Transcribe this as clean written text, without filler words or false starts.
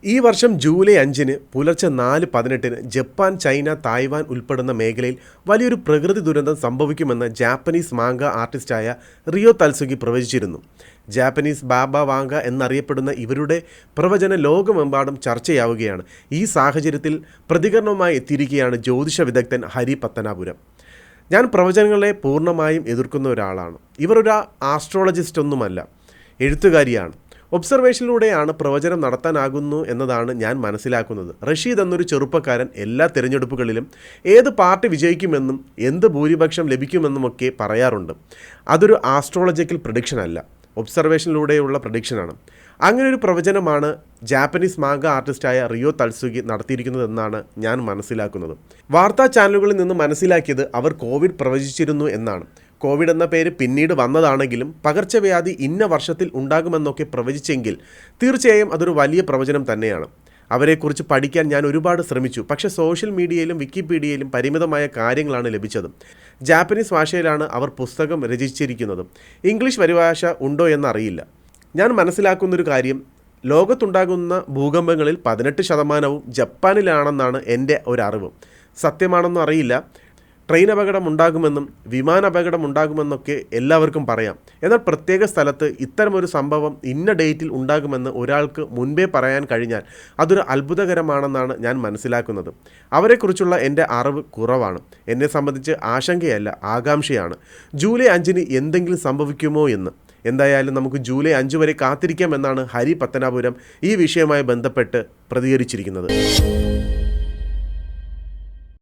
ഈ വർഷം ജൂലൈ 5-ന് പുലർച്ചെ 4:18 ജപ്പാൻ, ചൈന, തായ്വാൻ ഉൾപ്പെടുന്ന മേഖലയിൽ വലിയൊരു പ്രകൃതി ദുരന്തം സംഭവിക്കുമെന്ന് ജാപ്പനീസ് മാംഗ ആർട്ടിസ്റ്റായ റിയോ തൽസുഗി പ്രവചിച്ചിരുന്നു. ജാപ്പനീസ് ബാബ വാങ്ക എന്നറിയപ്പെടുന്ന ഇവരുടെ പ്രവചനം ലോകമെമ്പാടും ചർച്ചയാവുകയാണ്. ഈ സാഹചര്യത്തിൽ പ്രതികരണവുമായി എത്തിയിരിക്കുകയാണ് ജ്യോതിഷ വിദഗ്ധൻ ഹരി പത്തനാപുരം. ഞാൻ പ്രവചനങ്ങളെ പൂർണ്ണമായും എതിർക്കുന്ന ഒരാളാണ്. ഇവർ ഒരു ആസ്ട്രോളജിസ്റ്റ് ഒന്നുമല്ല, എഴുത്തുകാരിയാണ്. ഒബ്സർവേഷനിലൂടെയാണ് പ്രവചനം നടത്താനാകുന്നു എന്നതാണ് ഞാൻ മനസ്സിലാക്കുന്നത്. റഷീദ് എന്നൊരു ചെറുപ്പക്കാരൻ എല്ലാ തിരഞ്ഞെടുപ്പുകളിലും ഏത് പാർട്ടി വിജയിക്കുമെന്നും എന്ത് ഭൂരിപക്ഷം ലഭിക്കുമെന്നുമൊക്കെ പറയാറുണ്ട്. അതൊരു ആസ്ട്രോളജിക്കൽ പ്രഡിക്ഷൻ അല്ല, ഒബ്സർവേഷനിലൂടെയുള്ള പ്രഡിക്ഷനാണ്. അങ്ങനെയൊരു പ്രവചനമാണ് ജാപ്പനീസ് മാംഗ ആർട്ടിസ്റ്റായ റിയോ തൽസുഗി നടത്തിയിരിക്കുന്നതെന്നാണ് ഞാൻ മനസ്സിലാക്കുന്നത്. വാർത്താ ചാനലുകളിൽ നിന്ന് മനസ്സിലാക്കിയത് അവർ കോവിഡ് പ്രവചിച്ചിരുന്നു എന്നാണ്. കോവിഡ് എന്ന പേര് പിന്നീട് വന്നതാണെങ്കിലും പകർച്ചവ്യാധി ഇന്ന വർഷത്തിൽ ഉണ്ടാകുമെന്നൊക്കെ പ്രവചിച്ചെങ്കിൽ തീർച്ചയായും അതൊരു വലിയ പ്രവചനം തന്നെയാണ്. അവരെക്കുറിച്ച് പഠിക്കാൻ ഞാൻ ഒരുപാട് ശ്രമിച്ചു. പക്ഷേ സോഷ്യൽ മീഡിയയിലും വിക്കിപീഡിയയിലും പരിമിതമായ കാര്യങ്ങളാണ് ലഭിച്ചത്. ജാപ്പനീസ് ഭാഷയിലാണ് അവർ പുസ്തകം രചിച്ചിരിക്കുന്നത്. ഇംഗ്ലീഷ് പരിഭാഷ ഉണ്ടോ എന്നറിയില്ല. ഞാൻ മനസ്സിലാക്കുന്നൊരു കാര്യം, ലോകത്തുണ്ടാകുന്ന ഭൂകമ്പങ്ങളിൽ 18% ജപ്പാനിലാണെന്നാണ് എൻ്റെ ഒരറിവ്. സത്യമാണെന്നും അറിയില്ല. ട്രെയിൻ അപകടം ഉണ്ടാകുമെന്നും വിമാനാപകടം ഉണ്ടാകുമെന്നൊക്കെ എല്ലാവർക്കും പറയാം. എന്നാൽ പ്രത്യേക സ്ഥലത്ത് ഇത്തരമൊരു സംഭവം ഇന്ന ഡേറ്റിൽ ഉണ്ടാകുമെന്ന് ഒരാൾക്ക് മുൻപേ പറയാൻ കഴിഞ്ഞാൽ അതൊരു അത്ഭുതകരമാണെന്നാണ് ഞാൻ മനസ്സിലാക്കുന്നത്. അവരെക്കുറിച്ചുള്ള എൻ്റെ അറിവ് കുറവാണ്. എന്നെ സംബന്ധിച്ച് ആശങ്കയല്ല, ആകാംക്ഷയാണ്. ജൂലൈ 5-ന് എന്തെങ്കിലും സംഭവിക്കുമോ എന്ന്. എന്തായാലും നമുക്ക് ജൂലൈ 5 വരെ കാത്തിരിക്കാമെന്നാണ് ഹരി പത്തനാപുരം ഈ വിഷയവുമായി ബന്ധപ്പെട്ട് പ്രതികരിച്ചിരിക്കുന്നത്.